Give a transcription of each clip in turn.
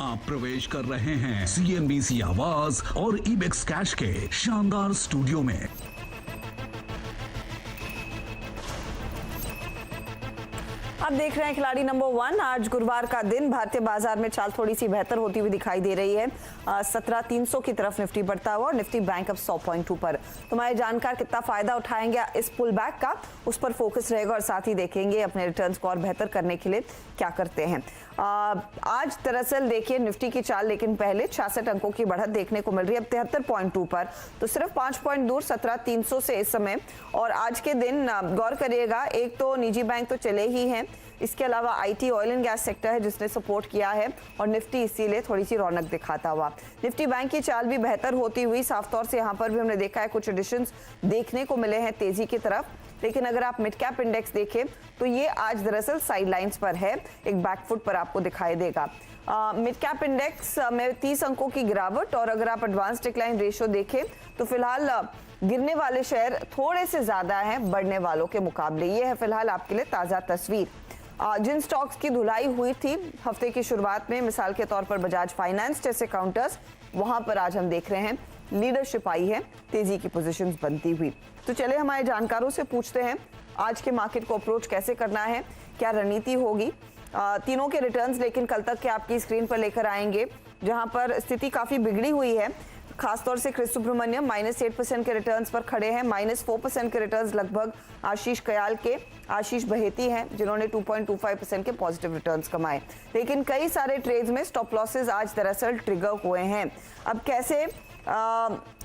आप प्रवेश कर रहे हैं CNBC आवाज और इबेक्स कैश के शानदार स्टूडियो में। आप देख रहे हैं खिलाड़ी नंबर 1। आज गुरुवार का दिन भारतीय बाजार में चाल थोड़ी सी बेहतर होती हुई दिखाई दे रही है। 17,300 की तरफ निफ्टी बढ़ता हुआ और निफ्टी बैंक अब 100.2 पर। तो हमारे जानकार कितना फायदा उठाएंगे इस पुल बैक का, उस पर फोकस रहेगा और साथ ही देखेंगे अपने रिटर्न्स को और बेहतर करने के लिए क्या करते हैं। आज दरअसल देखिए निफ्टी की चाल, लेकिन पहले 66 अंकों की बढ़त देखने को मिल रही है अब 73.2 पर, तो सिर्फ 5 पॉइंट दूर 17,300 से इस समय। और आज के दिन गौर करिएगा, एक तो निजी बैंक तो चले ही हैं, इसके अलावा IT oil and gas sector है जिसने सपोर्ट किया है और निफ्टी इसीलिए थोड़ी सी रौनक दिखाता हुआ। निफ्टी बैंक की चाल भी बेहतर होती हुई साफ तौर से यहाँ पर भी हमने देखा है कुछ एडिशंस देखने को मिले हैं तेजी की तरफ। लेकिन अगर आप मिड कैप इंडेक्स देखें तो ये आज दरअसल साइडलाइंस पर है, एक बैकफुट पर आपको दिखाई देगा। मिड कैप इंडेक्स में 30 अंकों की गिरावट, और अगर आप एडवांस डिक्लाइन रेशियो देखें तो फिलहाल गिरने वाले शेयर थोड़े से ज्यादा हैं बढ़ने वालों के मुकाबले। ये है फिलहाल आपके लिए ताजा तस्वीर। जिन स्टॉक्स की धुलाई हुई थी हफ्ते की शुरुआत में, मिसाल के तौर पर बजाज फाइनेंस जैसे काउंटर्स, वहां पर आज हम देख रहे हैं लीडरशिप आई है, तेजी की पोजीशंस बनती हुई। तो चले हमारे जानकारों से पूछते हैं आज के मार्केट को अप्रोच कैसे करना है, क्या रणनीति होगी। तीनों के रिटर्न्स लेकिन कल तक के आपकी स्क्रीन पर लेकर आएंगे, जहां पर स्थिति काफी बिगड़ी हुई है। खासतौर से क्रिस सुब्रमण्यम -8% के रिटर्न्स पर खड़े हैं, -4% के रिटर्न्स लगभग आशीष कयाल के। आशीष बहेती हैं जिन्होंने 2.25% के पॉजिटिव रिटर्न्स कमाए। लेकिन कई सारे ट्रेड्स में स्टॉप लॉसेस आज दरअसल ट्रिगर हुए हैं। अब कैसे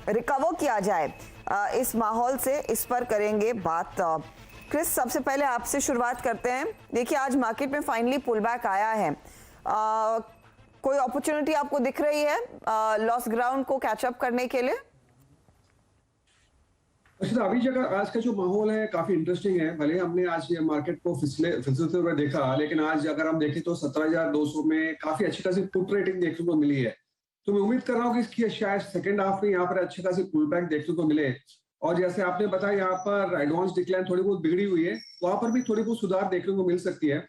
रिकवर किया जाए इस माहौल से, इस पर करेंगे बात। क्रिस, सबसे पहले आपसे शुरुआत करते हैं। देखिए आज मार्केट में फाइनली पुल बैक आया है, कोई अपॉर्चुनिटी आपको दिख रही है लॉस ग्राउंड को कैचअप करने के लिए? अच्छा, अभी जगह आज का जो माहौल है काफी इंटरेस्टिंग है। भले हमने आज ये मार्केट को फिसलते हुए देखा, लेकिन आज अगर हम देखें तो 17,200 में काफी अच्छी खासी पुट रेटिंग देखने को मिली है। तो मैं उम्मीद कर रहा हूँ कि इसकी शायद सेकंड हाफ में यहाँ पर अच्छी खासी पुल बैक देखने को मिले। और जैसे आपने बताया यहाँ पर एडवांस डिक्लाइन थोड़ी बहुत बिगड़ी हुई है, वहां पर भी थोड़ी बहुत सुधार देखने को मिल सकती है।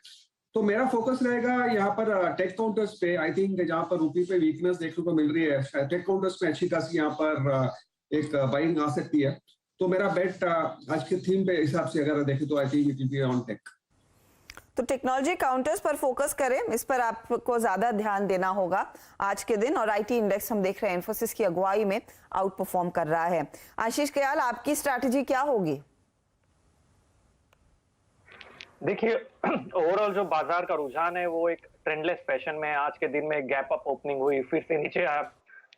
तो मेरा फोकस रहेगा यहाँ पर टेक काउंटर्स पे। आई थिंक जहाँ पर रूपी पे वीकनेस देखने को मिल रही है, शायद टेक काउंटर्स में अच्छी खासी यहाँ पर एक बाइंग आ सकती है। तो मेरा बेट आज के थीम पे हिसाब से अगर देखें तो I think it will be on tech. तो टेक्नोलॉजी काउंटर्स पर फोकस करें, इस पर आपको ज्यादा ध्यान देना होगा आज के दिन। और IT इंडेक्स हम देख रहे हैं इन्फोसिस की अगुवाई में आउट परफॉर्म कर रहा है। आशीष कयाल, आपकी स्ट्रैटेजी क्या होगी? देखिए ओवरऑल जो बाजार का रुझान है वो एक ट्रेंडलेस फैशन में है। आज के दिन में गैप अप ओपनिंग हुई, फिर से नीचे आया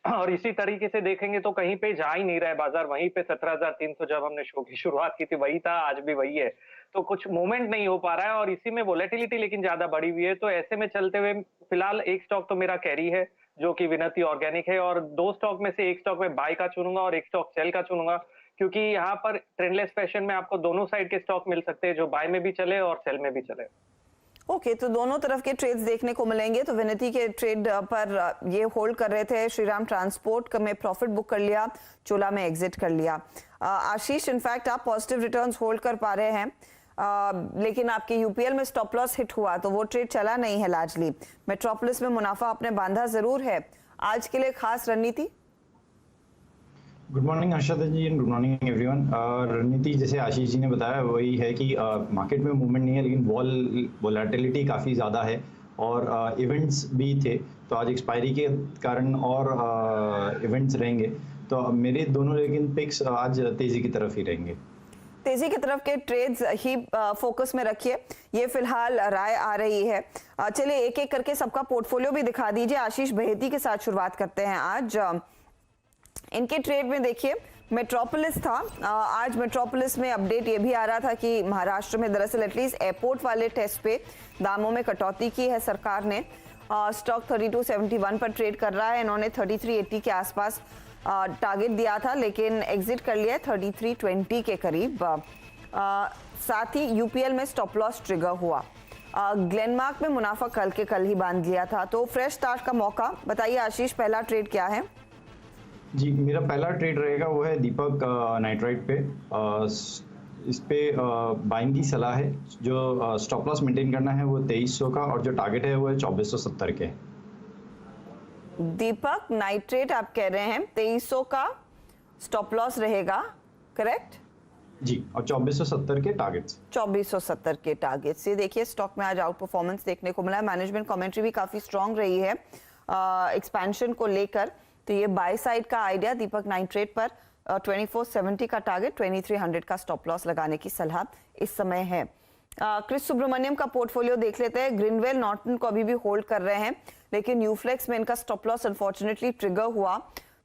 और इसी तरीके से देखेंगे तो कहीं पे जा ही नहीं रहा है बाजार। वहीं पे 17,300 जब हमने शो की शुरुआत की थी वही था, आज भी वही है। तो कुछ मूवमेंट नहीं हो पा रहा है और इसी में वोलेटिलिटी लेकिन ज्यादा बढ़ी हुई है। तो ऐसे में चलते हुए फिलहाल एक स्टॉक तो मेरा कैरी है जो कि विनती ऑर्गेनिक है, और 2 स्टॉक में से एक स्टॉक में बाय का चुनूंगा और एक स्टॉक सेल का चुनूंगा, क्योंकि यहाँ पर ट्रेंडलेस फैशन में आपको दोनों साइड के स्टॉक मिल सकते हैं, जो बाय में भी चले और सेल में भी चले। ओके, तो दोनों तरफ के ट्रेड्स देखने को मिलेंगे। तो विनती के ट्रेड पर ये होल्ड कर रहे थे, श्रीराम ट्रांसपोर्ट में प्रॉफिट बुक कर लिया, चोला में एग्जिट कर लिया। आशीष, इनफैक्ट आप पॉजिटिव रिटर्न्स होल्ड कर पा रहे हैं, लेकिन आपके UPL में स्टॉप लॉस हिट हुआ तो वो ट्रेड चला नहीं है लार्जली। मेट्रोपोलिस में मुनाफा आपने बांधा जरूर है, आज के लिए खास रणनीति? Good morning Harshad ji and good morning everyone. रणनीति जैसे आशीष जी ने बताया वही है कि मार्केट में मूवमेंट नहीं है, लेकिन वोलेटिलिटी काफ़ी ज़्यादा है और इवेंट्स भी थे। तो आज एक्सपायरी के कारण और इवेंट्स रहेंगे, तो मेरे दोनों लेकिन पिक्स आज तेज़ी की तरफ ही रहेंगे। तेजी की तरफ के ट्रेड्स ही फोकस में रखिए, ये फिलहाल राय आ रही है। चलिए एक एक करके सबका पोर्टफोलियो भी दिखा दीजिए। आशीष बहेती के साथ शुरुआत करते हैं। आज इनके ट्रेड में देखिए मेट्रोपोलिस था। आज मेट्रोपोलिस में अपडेट ये भी आ रहा था कि महाराष्ट्र में दरअसल एटलीस्ट एयरपोर्ट वाले टेस्ट पे दामों में कटौती की है सरकार ने। स्टॉक 3271 पर ट्रेड कर रहा है। इन्होंने 3380 के आसपास टारगेट दिया था, लेकिन एग्जिट कर लिया 3320 के करीब। साथ ही UPL में स्टॉप लॉस ट्रिगर हुआ। ग्लेनमार्क में मुनाफा कल के कल ही बांध लिया था। तो फ्रेश स्टार्ट का मौका। बताइए आशीष, पहला ट्रेड क्या है? जी, मेरा पहला ट्रेड रहेगा वो है दीपक नाइट्राइट पे। इस पे बाइंग की सलाह है। जो स्टॉप लॉस मेंटेन करना है वो 2300 का, और जो टारगेट है वो है 2470 के। दीपक नाइट्रेट आप कह रहे हैं 2300 का स्टॉप लॉस रहेगा, करेक्ट? जी, और 2470 के टारगेट्स। 2470 के टारगेट्स। ये देखिए स्टॉक में आज आउट परफॉर्मेंस देखने को मिला है। मैनेजमेंट कमेंट्री भी काफी स्ट्रांग रही है एक्सपेंशन को लेकर। तो ये बाय साइड का आइडिया दीपक नाइट्रेट पर 2470 का टारगेट, 2300 का स्टॉप लॉस लगाने की सलाह इस समय है। क्रिस सुब्रमण्यम का पोर्टफोलियो देख लेते हैं। ग्रीनवेल नॉर्टन को अभी भी होल्ड कर रहे हैं, लेकिन यूफ्लेक्स में इनका स्टॉप लॉस अनफॉर्चुनेटली ट्रिगर हुआ,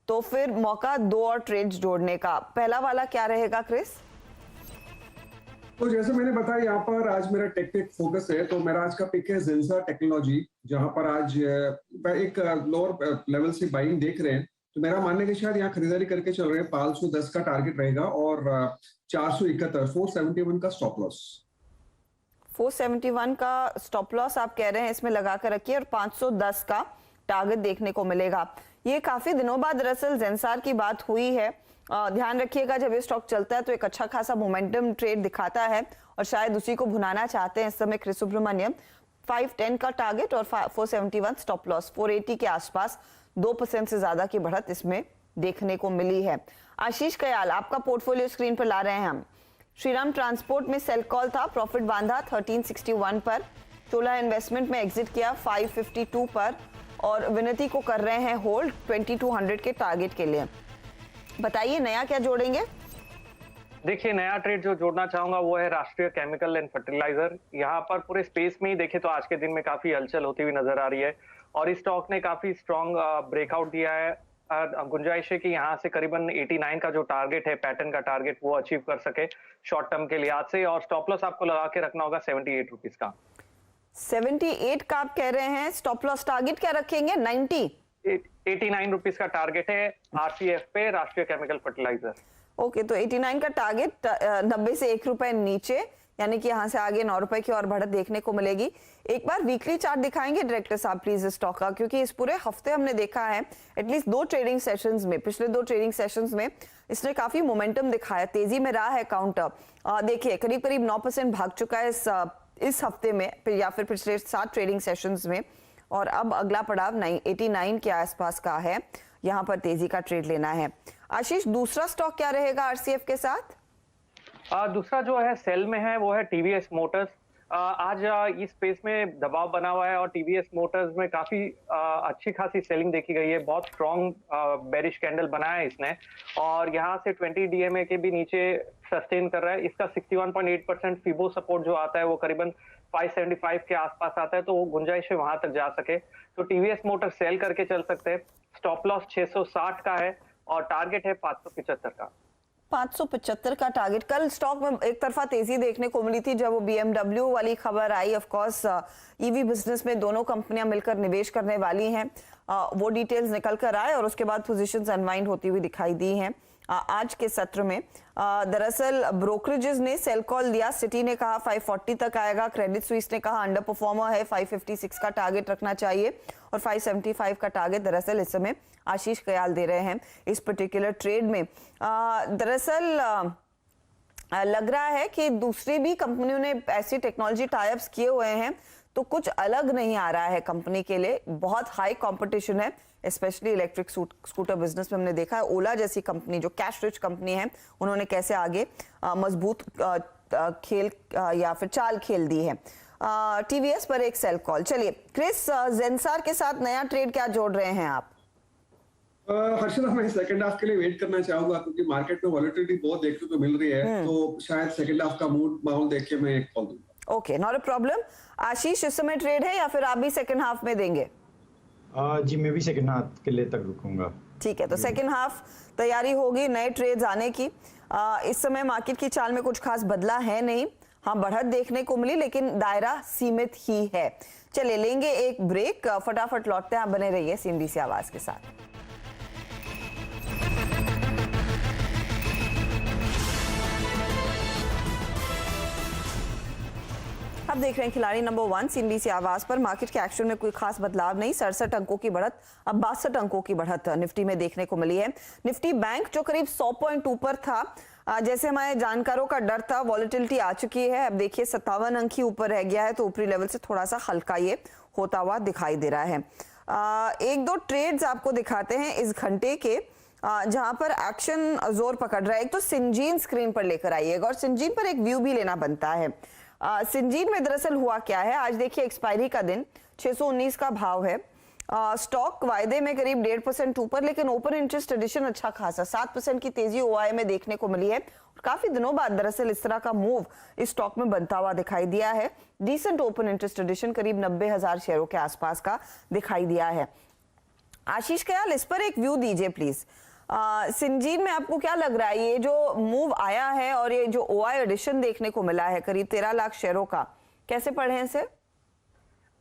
तो फिर मौका 2 और ट्रेड्स जोड़ने का। पहला वाला क्या रहेगा क्रिस? तो जैसे मैंने बताया, यहाँ पर आज मेरा टेक फोकस है। तो मेरा आज का पिक है जेंसर टेक्नोलॉजी, जहां पर आज एक लोअर लेवल से बाइंग देख रहे हैं। तो मेरा मानने के शायद यहाँ खरीदारी करके चल रहे हैं। 510 का टारगेट रहेगा और 471 471 का स्टॉप लॉस। 471 का स्टॉप लॉस आप कह रहे हैं इसमें लगा कर रखिए, और 510 का टारगेट देखने को मिलेगा। ये काफी दिनों बाद दरअसल जेंसार की बात हुई है। ध्यान रखिएगा, जब ये स्टॉक चलता है तो एक अच्छा खासा मोमेंटम ट्रेड दिखाता है, और शायद उसी को भुनाना चाहते हैं इस समय क्रिस सुब्रमण्यम। 510 का टारगेट और 471 स्टॉप लॉस, 480 के आसपास 2% से ज्यादा की बढ़त इसमें देखने को मिली है। आशीष कयाल, आपका पोर्टफोलियो स्क्रीन पर ला रहे हैं हम। श्रीराम ट्रांसपोर्ट में सेल कॉल था, प्रॉफिट बांधा 1361 पर। चोला इन्वेस्टमेंट में एग्जिट किया 552 पर, और विनती को कर रहे हैं होल्ड 2200 के टारगेट के लिए। बताइए नया क्या जोड़ेंगे? देखिए, नया ट्रेड जो जोड़ना चाहूंगा वो है राष्ट्रीय केमिकल एंड फर्टिलाइजर। यहाँ पर पूरे स्पेस में ही देखे तो आज के दिन में काफी हलचल होती हुई नजर आ रही है, और इस स्टॉक ने काफी स्ट्रॉन्ग ब्रेकआउट दिया है। गुंजाइश है कि यहाँ से करीबन 89 का जो टारगेट है, पैटर्न का टारगेट, वो अचीव कर सके शॉर्ट टर्म के लिहाज से। और स्टॉप लॉस आपको लगा के रखना होगा 78 रुपीज का। 78 का आप कह रहे हैं। स्टॉप लॉस टारगेट क्या रखेंगे? 90? 89 रुपीज का टारगेट है आरसीएफ पे, राष्ट्रीय केमिकल फर्टिलाइजर। ओके, तो 89 का टारगेट, 90 से 1 रुपए नीचे, यानी कि यहाँ से आगे 9 रुपए की और बढ़त देखने को मिलेगी। एक बार वीकली चार्ट दिखाएंगे डायरेक्टर साहब प्लीज इस स्टॉक का, क्योंकि इस पूरे हफ्ते हमने देखा है एटलीस्ट 2 ट्रेडिंग सेशंस में, पिछले 2 ट्रेडिंग सेशंस में इसने काफी मोमेंटम दिखाया, तेजी में रहा है काउंटर। देखिए करीब करीब 9% भाग चुका है इस हफ्ते में, या फिर पिछले 7 ट्रेडिंग सेशंस में, और अब अगला पड़ाव 89 के आसपास का है, यहाँ पर तेजी का ट्रेड लेना है। आशीष, दूसरा स्टॉक क्या रहेगा आरसीएफ के साथ? दूसरा जो है सेल में है वो है टीवीएस मोटर्स। आज इस स्पेस में दबाव बना हुआ है, और टीवीएस मोटर्स में काफी अच्छी खासी सेलिंग देखी गई है। बहुत स्ट्रॉन्ग बेरिश कैंडल बनाया है इसने, और यहाँ से 20 डीएमए के भी नीचे सस्टेन कर रहा है। इसका 61.8% फिबो सपोर्ट जो आता है वो करीबन 575 के आसपास आता है, तो वो गुंजाइश है वहां तक जा सके तो टीवीएस मोटर सेल करके चल सकते हैं। स्टॉप लॉस 660 का है और टारगेट है 575 का। 575 का टारगेट। कल स्टॉक में एक तरफा तेजी देखने को मिली थी जब वो BMW वाली खबर आई। ऑफ कोर्स ईवी बिजनेस में दोनों कंपनियां मिलकर निवेश करने वाली हैं, वो डिटेल्स निकल कर आए और उसके बाद पोजीशंस अनवाइंड होती हुई दिखाई दी हैं। आज के सत्र में दरअसल ब्रोकरेजेस ने सेल कॉल दिया। सिटी ने कहा 540 तक आएगा, क्रेडिट स्विस ने कहा अंडर परफॉर्मर है, 556 का टारगेट रखना चाहिए, और 575 का टारगेट दरअसल इस समय आशीष कयाल दे रहे हैं इस पर्टिकुलर ट्रेड में। दरअसल लग रहा है कि दूसरी भी कंपनियों ने ऐसी टेक्नोलॉजी टाइप्स किए हुए हैं, तो कुछ अलग नहीं आ रहा है कंपनी के लिए। बहुत हाई कंपटीशन है, स्पेशली इलेक्ट्रिक स्कूटर बिजनेस में हमने देखा है। ओला जैसी कंपनी जो कैश रिच कंपनी है, उन्होंने कैसे आगे मजबूत खेल या फिर चाल खेल दी है। टीवीएस पर एक सेल कॉल। चलिए क्रिस, जेंसार के साथ नया ट्रेड क्या जोड़ रहे हैं आप? हर्षदा, मैं सेकंड हाफ के लिए वेट करना चाहूंगा, क्योंकि मार्केट में वॉलेटिलिटी बहुत देखने को मिल रही है, तो शायद सेकंड हाफ का मूड माहौल देख के मैं एक कॉल दूंगा। Okay, not a problem. Ashish, इस समय ट्रेड है या फिर आप भी सेकंड हाफ में देंगे? जी, मैं भी सेकंड हाफ के लिए तक रुकूंगा। ठीक है, तो सेकंड हाफ तैयारी होगी नए ट्रेड्स आने की। इस समय मार्केट की चाल में कुछ खास बदला है नहीं, हाँ बढ़त देखने को मिली, लेकिन दायरा सीमित ही है। चलिए लेंगे एक ब्रेक, फटाफट लौटते हैं। आप बने रहिए CNBC आवाज के साथ। अब देख रहे हैं खिलाड़ी नंबर 1 CNBC आवाज पर। मार्केट के एक्शन में कोई खास बदलाव नहीं, 67 अंकों की बढ़त, अब 62 अंकों की बढ़त निफ्टी में देखने को मिली है। निफ्टी बैंक जो करीब 100 पॉइंट ऊपर था, जैसे हमारे जानकारों का डर था, वॉलेटिलिटी आ चुकी है। अब देखिए 57 अंक ही ऊपर रह गया है, तो ऊपरी लेवल से थोड़ा सा हल्का ये होता हुआ दिखाई दे रहा है। एक दो ट्रेड्स आपको दिखाते हैं इस घंटे के, जहां पर एक्शन जोर पकड़ रहा है। एक तो सिंजीन स्क्रीन पर लेकर आइएगा और सिंजीन पर एक व्यू भी लेना बनता है। सिंजीन में दरअसल हुआ क्या है, आज देखिए एक्सपायरी का दिन 619 का भाव है। स्टॉक वायदे में करीब 1.5% ऊपर, लेकिन ओपन इंटरेस्ट एडिशन अच्छा खासा 7% की तेजी ओआई में देखने को मिली है। और काफी दिनों बाद दरअसल इस तरह का मूव इस स्टॉक में बनता हुआ दिखाई दिया है। डिसेंट ओपन इंटरेस्ट एडिशन करीब 90,000 शेयरों के आसपास का दिखाई दिया है। आशीष कयाल, इस पर एक व्यू दीजिए प्लीज। सिंजीन में आपको क्या लग रहा है, ये जो मूव आया है और ये जो ओआई एडिशन देखने को मिला है करीब 13 लाख शेयरों का, कैसे पढ़े हैं इसे?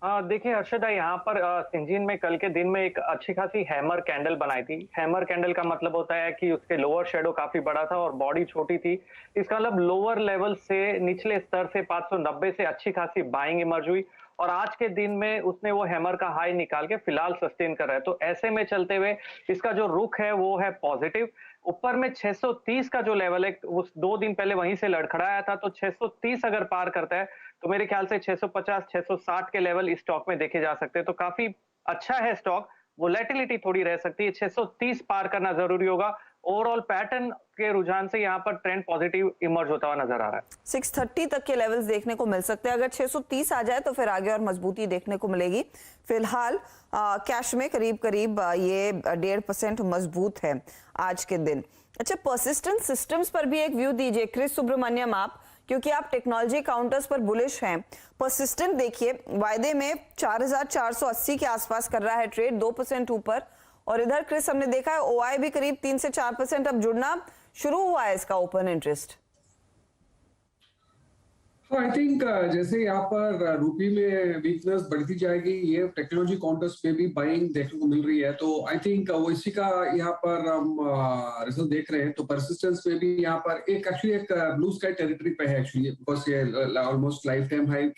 देखिए हर्षदा, यहाँ पर सिंजीन में कल के दिन में एक अच्छी खासी हैमर कैंडल बनाई थी। हैमर कैंडल का मतलब होता है कि उसके लोअर शेडो काफी बड़ा था और बॉडी छोटी थी। इसका मतलब लोअर लेवल से, निचले स्तर से 590 से अच्छी खासी बाइंग इमर्ज हुई और आज के दिन में उसने वो हैमर का हाई निकाल के फिलहाल सस्टेन कर रहा है। तो ऐसे में चलते हुए इसका जो रुख है वो है पॉजिटिव। ऊपर में 630 का जो लेवल है उस 2 दिन पहले वहीं से लड़खड़ाया था, तो 630 अगर पार करता है तो मेरे ख्याल से 650 660 के लेवल इस स्टॉक में देखे जा सकते हैं। तो काफी अच्छा है स्टॉक, वोलेटिलिटी थोड़ी रह सकती है, 630 पार करना जरूरी होगा। ओवरऑल पैटर्न के रुझान से यहाँ पर ट्रेंड पॉजिटिव इमर्ज होता हुआ नजर आ रहा है। 630 तक के लेवल्स देखने को मिल सकते हैं। अगर 630 आ जाए तो फिर आगे और मजबूती देखने को मिलेगी। फिलहाल कैश में करीब करीब ये 1.5% मजबूत है आज के दिन। अच्छा, परसिस्टेंट सिस्टम्स पर भी एक व्यू दीजिए क्रिस सुब्रमण्यम आप, क्योंकि आप टेक्नोलॉजी काउंटर्स पर बुलिश हैं। परसिस्टेंट देखिए वायदे में 4,480 के आसपास कर रहा है ट्रेड, 2% ऊपर। और इधर क्रिस हमने देखा है ओआई भी करीब 3 से 4% अब जुड़ना शुरू हुआ है इसका ओपन इंटरेस्ट। आई थिंक जैसे यहाँ पर रूपी में वीकनेस बढ़ती जाएगी, ये टेक्नोलॉजी काउंटर्स पे भी बाइंग देखने को मिल रही है। तो आई थिंक वो इसी का यहाँ पर हम रिजल्ट देख रहे हैं। तो परसिस्टेंस में भी यहाँ पर एक एक्चुअली एक ब्लू स्काई टेरिटरी पे है एक्चुअली, बिकॉज ये almost life time high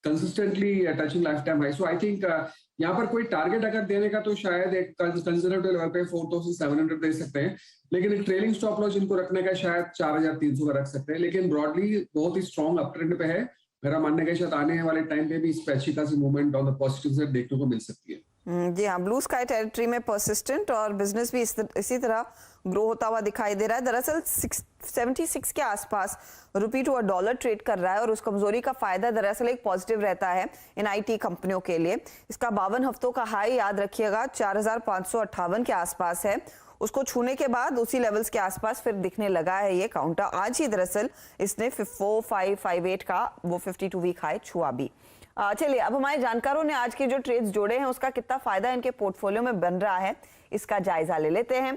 consistently touching life time high. So I think यहाँ पर कोई टारगेट अगर देने का तो शायद एक कंजर्वेटिव लेवल पे 4,700 दे सकते हैं, लेकिन एक ट्रेलिंग स्टॉप लॉस इनको रखने का शायद 4,300 का रख सकते हैं। लेकिन ब्रॉडली बहुत ही स्ट्रॉन्ग अप ट्रेंड पे है। मेरा मानने के साथ आने वाले टाइम पे भी इस पे अच्छी खासी movement on the positive side देखने को मिल सकती है। जी हाँ, ब्लू स्काई टेरिटरी में परसिस्टेंट और बिजनेस भी इसी तरह ग्रो होता हुआ दिखाई दे रहा है। दरअसल 76 के आसपास रुपी टू $1 ट्रेड कर रहा है और उस कमजोरी का फायदा दरअसल एक पॉजिटिव रहता है इन आईटी कंपनियों के लिए। इसका 52 हफ्तों का हाई याद रखिएगा 4,558 के आसपास है। उसको छूने के बाद उसी लेवल्स के आसपास फिर दिखने लगा है ये काउंटर। आज ही दरअसल इसने 4558 का वो 52 वीक हाई छुआ भी। चलिए, अब हमारे जानकारों ने आज के जो ट्रेड्स जोड़े हैं उसका कितना फायदा इनके पोर्टफोलियो में बन रहा है इसका जायजा ले लेते हैं।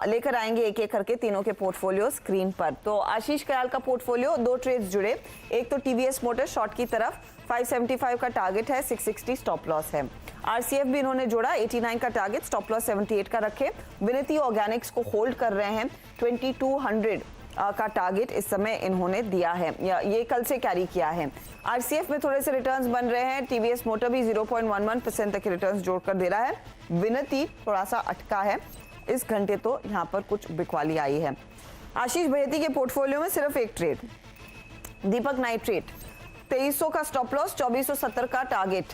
लेकर आएंगे एक एक करके तीनों के पोर्टफोलियो स्क्रीन पर। तो आशीष कयाल का पोर्टफोलियो, 2 ट्रेड्स जुड़े। एक तो टीवीएस मोटर शॉर्ट की तरफ 575 का टारगेट है, 660 स्टॉप लॉस है। आरसीएफ भी इन्होंने जोड़ा, 89 का टारगेट, स्टॉप लॉस 78 का रखे। विनती ऑर्गेनिक्स को होल्ड कर रहे हैं, 2200 का टारगेट इस समय इन्होंने दिया है, या ये कल से कैरी किया है। आरसीएफ में थोड़े से रिटर्न्स बन रहे हैं। टीवीएस मोटर भी 0.11% तक रिटर्न्स जोड़कर दे रहा है। विनती थोड़ा सा अटका है इस घंटे, तो यहाँ पर कुछ बिकवाली आई है। आशीष बहेती के पोर्टफोलियो में सिर्फ एक ट्रेड, दीपक नाइट्रेट, 2300 का स्टॉप लॉस, 2470 का टारगेट।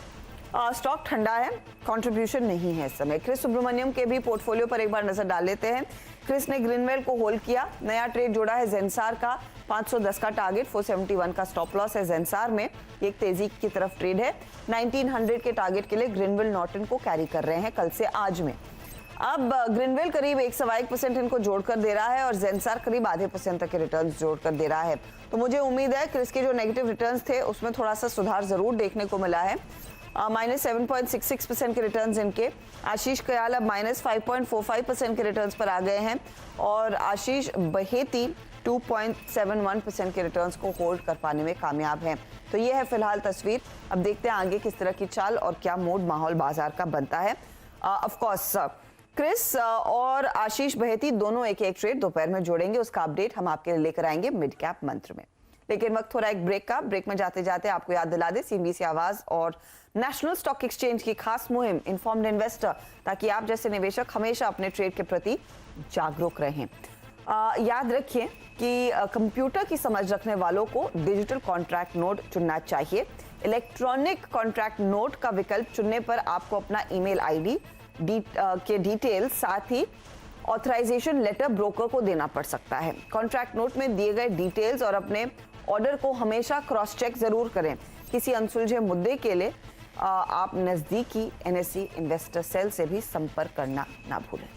स्टॉक ठंडा है, कंट्रीब्यूशन नहीं है इस समय। क्रिस सुब्रमण्यम के भी पोर्टफोलियो पर एक बार नजर डाल लेते हैं। क्रिस ने ग्रीनवेल को होल्ड किया। नया ट्रेड जोड़ा है जेंसार का, 510 का टारगेट, 471 का स्टॉप लॉस है जेंसार में। एक तेजी की तरफ ट्रेड है। 1900 के टारगेट के लिए ग्रीनवेल नॉर्टन को कैरी कर रहे हैं कल से आज में। अब ग्रीनवेल करीब 1.1% इनको जोड़कर दे रहा है और जेंसार करीब ½ % तक के रिटर्न्स जोड़कर दे रहा है। तो मुझे उम्मीद है क्रिस के जो नेगेटिव रिटर्न्स थे उसमें थोड़ा सा सुधार जरूर देखने को मिला है। -7.66% के रिटर्न्स इनके। आशीष कयाल अब -5.45% के रिटर्न्स पर आ गए हैं और आशीष बहेती 2.71% के रिटर्न्स को होल्ड कर पाने में कामयाब हैं। तो ये है फिलहाल तस्वीर। अब देखते हैं आगे किस तरह की चाल और क्या मूड माहौल बाजार का बनता है। ऑफ कोर्स क्रिस और आशीष बहेती दोनों एक ट्रेड दोपहर में जोड़ेंगे, उसका अपडेट हम आपके लिए लेकर आएंगे मिड कैप मंत्र में। लेकिन वक्त हो रहा है एक ब्रेक का। ब्रेक में जाते जाते आपको याद दिला दे सीएनबीसी आवाज और नेशनल स्टॉक एक्सचेंज की खास मुहिम इन्फॉर्म्ड इन्वेस्टर, ताकि आप जैसे निवेशक हमेशा अपने ट्रेड के प्रति जागरूक रहें। याद रखिए कि कंप्यूटर की समझ रखने वालों को डिजिटल कॉन्ट्रैक्ट नोड चुनना चाहिए। इलेक्ट्रॉनिक कॉन्ट्रैक्ट नोट का विकल्प चुनने पर आपको अपना ईमेल आईडी के डिटेल साथ ही ऑथराइजेशन लेटर ब्रोकर को देना पड़ सकता है। कॉन्ट्रैक्ट नोट में दिए गए डिटेल्स और अपने ऑर्डर को हमेशा क्रॉस चेक जरूर करें। किसी अनसुलझे मुद्दे के लिए आप नजदीकी NSE इन्वेस्टर सेल से भी संपर्क करना ना भूलें।